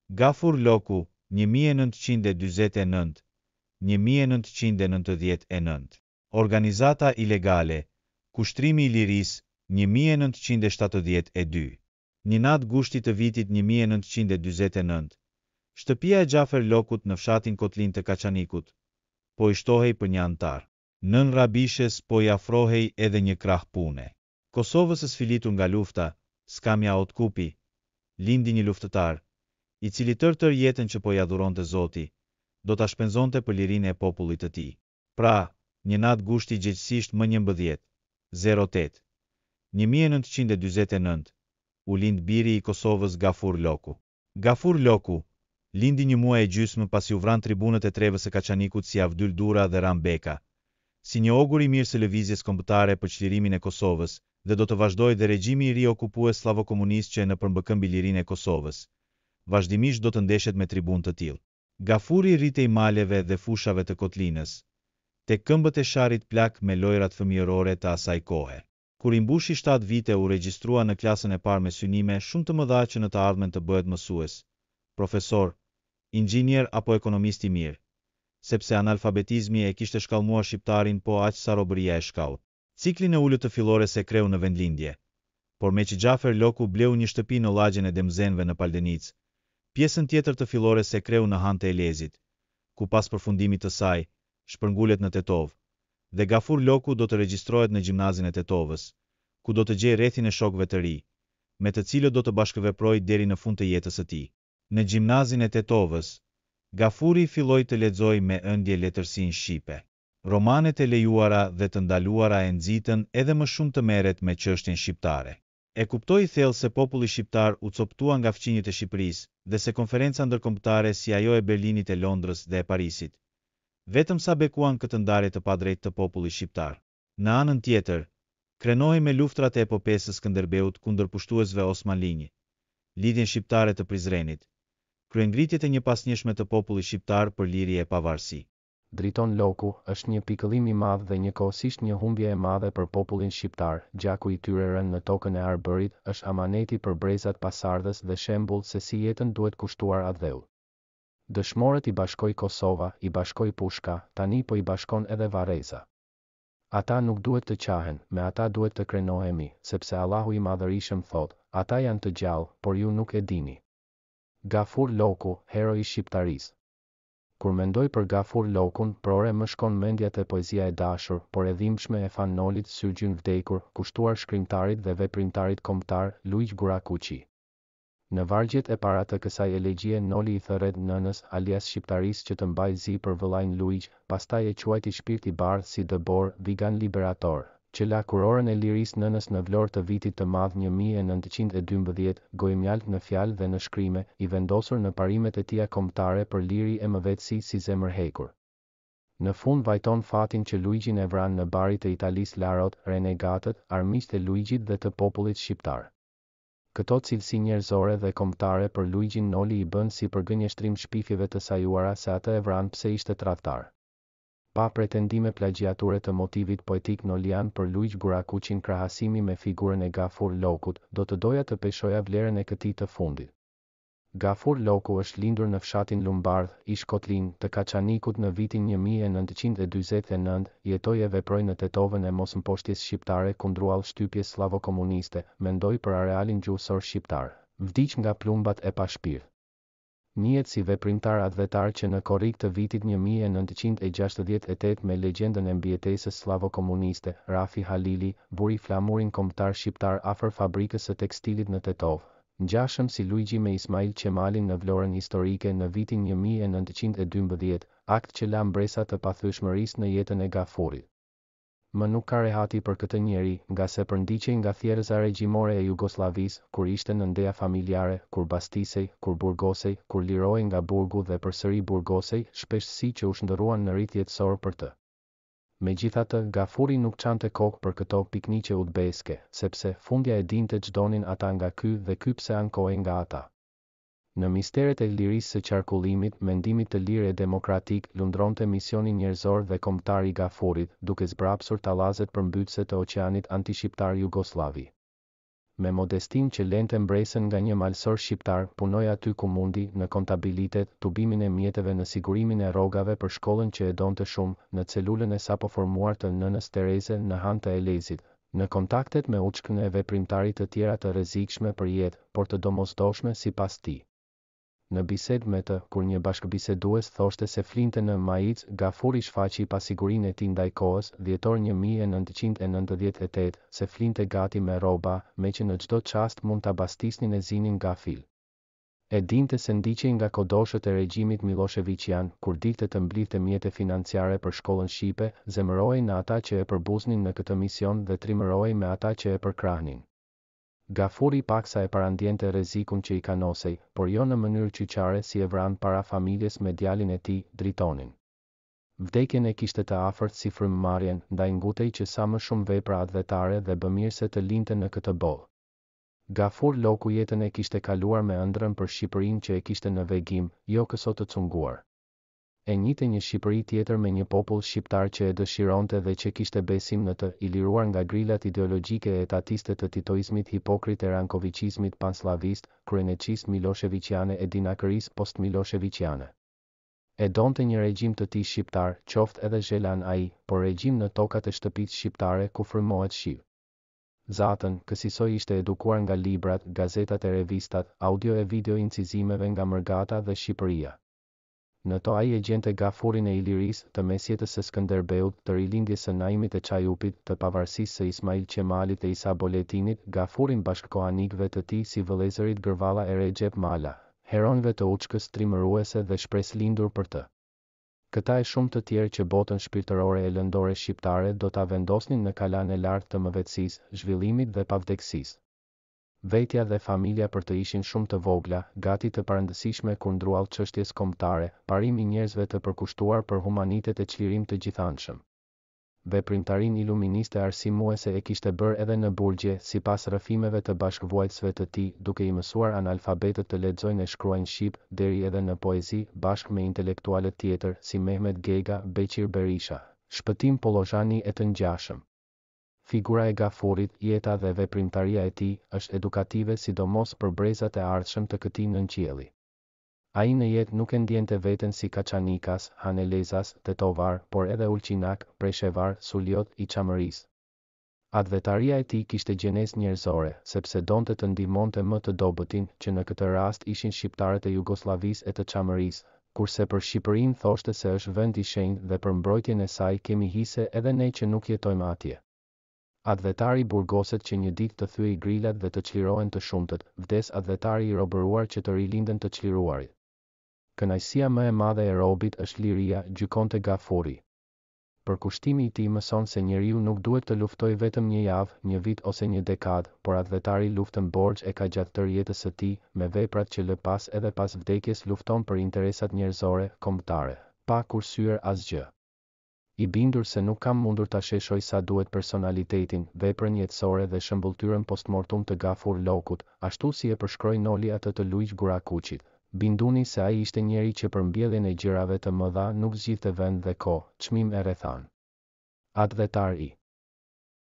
Gafur Loku, 1949-1999. Organizata ilegale, Kushtrimi I Lirisë, 1972. Një natë gushti të vitit 1949. Shtëpia e Gjafer Lokut në fshatin Kotlin të Kaçanikut po I shtohej për një antar. Nën Rabishes po I afrohej edhe një krah pune. Kosovës së sfilitur nga lufta, Skamja Otkupi, lindi një luftëtar, I cili tërë jetën që po I adhuronte Zoti, do ta shpenzonte për lirinë e popullit të tij. Pra, një natë gushti gjithësisht më 11/08 1949, u lind biri I Kosovës Gafur Loku. Gafur Loku lindi një muaj e gjysmë pasi u vran tribunët e trevës së Kaçanikut si Avdyl Dura dhe Ram Beka, si një ogur I mirë së lëvizjes kombëtare për çlirimin e Kosovës, dhe do të vazhdojë dhe regjimi I ri okupues slavo-komunist që në përmbëkëmbi lirinë e Kosovës. Vazhdimisht do të ndeshet me tribunë të tillë. Gafuri rritej maleve dhe fushave të Kotlinës, tek këmbët e Sharit plak me lojrat fëmijërore të asaj kohe. Kur I mbushi 7 vite u regjistrua në klasën e parë me synime shumë të mëdha që në të ardhmen të bëhet mësues, profesor, inxhinier apo ekonomist I mirë, sepse analfabetizmi e kishte shkallmuar shqiptarin po aq sa robëria e shkallë. Ciklin e ulët të fillore se kreu në vendlindje, por me që Gjafer Loku bleu një shtëpi në lagjen e Demzenve në Paldenicë, pjesën tjetër të fillore se kreu në Han të Elezit, ku pas përfundimit të saj, shpërngulet në Tetov, dhe Gafur Loku do të regjistrohet në gjimnazin e Tetovës, ku do të gjej rrethin e shokëve të ri, me të cilët do të bashkëveprojë deri në fund të jetës së tij. Në gjimnazin e Tetovës, Gafuri filloi të lexojë me ëndje letërsinë shqipe. Romanet e lejuara dhe të ndaluara e nxitën edhe më shumë të merret me çështjen shqiptare. E kuptoi thellë se populli shqiptar u coptua nga fqinjët e Shqipërisë dhe se konferenca ndërkombëtare si ajo e Berlinit, e Londrës dhe e Parisit vetëm sa bekuan këtë ndarje të padrejtë të popullit shqiptar. Në anën tjetër, krenohej me luftrat e epopesë së Skënderbeut kundër pushtuesve Osmanlinj, lidhjen shqiptare të Prizrenit, kryengritjet e një pasnjëshme të popullit shqiptar për liri e pavarësi. Driton Loku është një pikëllim I madh dhe njëkohësisht një humbje e madhe për popullin shqiptar. Gjaku I tyre rënë në tokën e Arbërit është amaneti për brezat pasardhës dhe shembull se si jetën duhet kushtuar atdheu. Dëshmorët I bashkoi Kosova, I bashkoi Pushka, tani po I bashkon edhe Vareza. Ata nuk duhet të qahen, me ata duhet të krenohemi, sepse Allahu I Madhërisëm thot, ata janë të gjallë, por ju nuk e dini. Gafur Loku, hero I shqiptarisë. Kur mendoj për Gafur Lokun, prore më shkon mendja te poezia e dashur, por e dhimbshme e Fanolit Syrgjyn vdekur, kushtuar shkrimtarit dhe veprimtarit kombëtar Luiq Gurakuqi. Në vargjet e para të kësaj elegjie Noli I thërret nënës alias shqiptarisë që të mbaj zi për vëllain Luiq, pastaj e quajti shpirt I bardh si dëbor, vigan liberator, që la kurorën e lirisë nënës në vlorë të vitit të madh 1912, gojmjalt në fjalë dhe në shkrime, I vendosur në parimet e tija kombëtare për liri e mëvetësi si zemër hekur. Në fund vajton fatin që Luigjin e vran në barit e Italisë larot, renegatët, armiqtë e Luigjit dhe të popullit shqiptar. Këto cilësi njerëzore dhe kombëtare për Luigjin Noli I bën si përgënjeshtrim shpifjeve të sajuara se atë e vran pse ishte tradhtar. Pa pretendime plagjiature të motivit poetik nolian për Luiq Gurakuqin krahasimi me figurën e Gafur Lokut, do të doja të peshoja vlerën e këtij të fundit. Gafur Loku është lindur në fshatin Lumbardh, ish Kotlin, të Kaçanikut në vitin 1949, jetoi e veproi në Tetovën e mosmposhtjes shqiptare kundruall shtypjes slavo-komuniste, mendoi për arealin gjuhësor shqiptar, vdiq nga plumbat e pa shpirt. Njihet si veprimtar atvetar që në korrik të vitit 1968 me legjendën e mbijetesës slavo-komuniste, Rafi Halili, buri flamurin kombëtar shqiptar afër fabrikës së tekstilit në Tetov. Ngjashëm si Luiqi me Ismail Qemalin në vlorën historike në vitin 1912, akt që la mbresa të pathyeshmërisë në jetën e Gafurit. Më nuk ka rehati për këtë njeri, nga se përndiqej nga thjerëza regjimore e Jugosllavisë, kur ishte në ndeja familjare, kur bastisej, kur burgosej, kur lirohej nga burgu dhe përsëri burgosej, shpeshësi që u shndërruan në rit jetësor për të. Megjithatë, Gafuri nuk çante kokë për këto pikniqe udbeske, sepse fundja e dinte ç'donin ata nga ky dhe ky pse ankohej nga ata. Në misteret e lirisë së qarkullimit, mendimit të lirë e demokratik, lundronte misioni njerëzor dhe kombëtar I Gafurit, duke zbrapsur tallazet përmbytëse të oqeanit antishqiptar Jugoslavi. Me modestin që lente mbresën nga një malsor shqiptar, punoj aty ku mundi, në kontabilitet, tubimin e mjeteve, në sigurimin e rrogave për shkollën që e donte shumë, në celulën e sapo formuar të nënës Tereze në Han të Elezit, në kontaktet me uçkën e veprimtarit të tjera të rrezikshme për jetë, por të domosdoshme sipas tij. Në bisedë me të, kur një bashkëbisedues thoshte se flinte në Maic, Gafuri shfaqi pasigurinë e tij ndaj kohës, dhjetor 1998, se flinte gati me rroba, me që në çdo çast mund ta bastisnin e zinin nga fil. E dinte se ndiqej nga kodoshët e regjimit Miloševiqian, kur dilte të mblidhte mjete financiare për shkollën shqipe, zemërohej në ata që e përbuznin në këtë mision dhe trimërohej me ata që e përkrahnin. Gafuri paksa e parandjente rrezikun që I kanosej, por jo në mënyrë qyqare si e vran para familjes me djalin e tij, Dritonin. Vdekjen e kishte të afërt si frymëmarrjen, ndaj ngutej që sa më shumë vepra advetare dhe bëmirëse të linte në këtë botë. Gafur Loku jetën e kishte kaluar me ëndrrën për Shqipërinë që e kishte në vegim, jo këso të cunguar. E njëte një Shqipëri tjetër me një popull shqiptar që e dëshironte dhe që kishte besim në të, I liruar nga grillat ideologjike e etatiste të titoizmit hipokrit e rankoviqizmit panslavist, kryeneqist Miloševiqiane e dinakërisë post-Miloševiqiane. E donte një regjim të tij shqiptar, qoftë edhe zhelan ai, por regjim në tokat e shtëpisë shqiptare ku frymohet shqiv. Zatën, kësisoj ishte edukuar nga librat, gazetat e revistat, audio e video incizimeve nga Mërgata dhe Shqipëria. Në to ai e gjente Gafurin e Ilirisë, të mesjetës së Skënderbeut, të rilindjes së Naimit e Çajupit, të pavarësisë së Ismail Qemalit e Isa Boletinit, Gafurin bashkëkohanikëve të tij si vëllezërit Gërvalla e Recep Mala, heronjve të uçkës trimëruese dhe shpresë lindur për të. Këta e shumë të tjerë që botën shpirtërore e lëndore shqiptare do ta vendosnin në kalan e lartë të mëvetësisë, zhvillimit dhe pavdekësisë. Vetja dhe familja për të ishin shumë të vogla, gati të parëndësishme kundruall çështjes kombëtare, parim I njerëzve të përkushtuar për humanitet e çlirim të gjithanshëm. Veprimtarin iluministe arsimuese e kishte bërë edhe në burgje, sipas rrëfimeve të bashkëvuajtësve të tij, duke I mësuar analfabetët të lexojnë e shkruajnë shqip, deri edhe në poezi, bashkë me intelektualët tjetër si Mehmet Gega, Beqir Berisha, Shpëtim Pollozhani e të ngjashëm. Figura e Gafurit, jeta dhe veprimtaria e tij është edukative sidomos për brezat e ardhshëm të këtij nënqielli. Ai në jetë nuk e ndjente veten si Kaçanikas, Hanelezas, Tetovar, por edhe Ulqinak, Preshevar, Suliot I Çamërisë. Advetaria e tij kishte gjenezë njerëzore, sepse donte të ndihmonte më të dobëtin, që në këtë rast ishin shqiptarët e Jugosllavisë e të Çamërisë, kurse për Shqipërinë thoshte se është vend I shenjtë dhe për mbrojtjen e saj kemi hise edhe ne që nuk jetojmë atje. Advetari burgoset që një ditë të thyej grillat dhe të çlirohen të shumtët, vdes advetari I robëruar që të rilinden të çliruarit. Kënaqësia më e madhe e robit është liria, gjykonte Gafuri. Përkushtimi I tij mëson se njeriu nuk duhet të luftojë vetëm një javë, një vit ose një dekadë, por advetari luftën borxh e ka gjatë tërë jetës së tij, me veprat që lë pas edhe pas vdekjes lufton për interesat njerëzore, kombëtare, pa kursyer asgjë. I bindur se nuk kam mundur ta sheshoj sa duhet personalitetin, veprën jetësore dhe shëmbulltyrën postmortem të Gafur Lokut, ashtu si e përshkroi Noli atë të Luiq Gurakuqit. Binduni se ai ishte njeri që për mbjelljen e gjërave të mëdha nuk zgjidhte vend dhe kohë, çmim e rrethan. Advetar I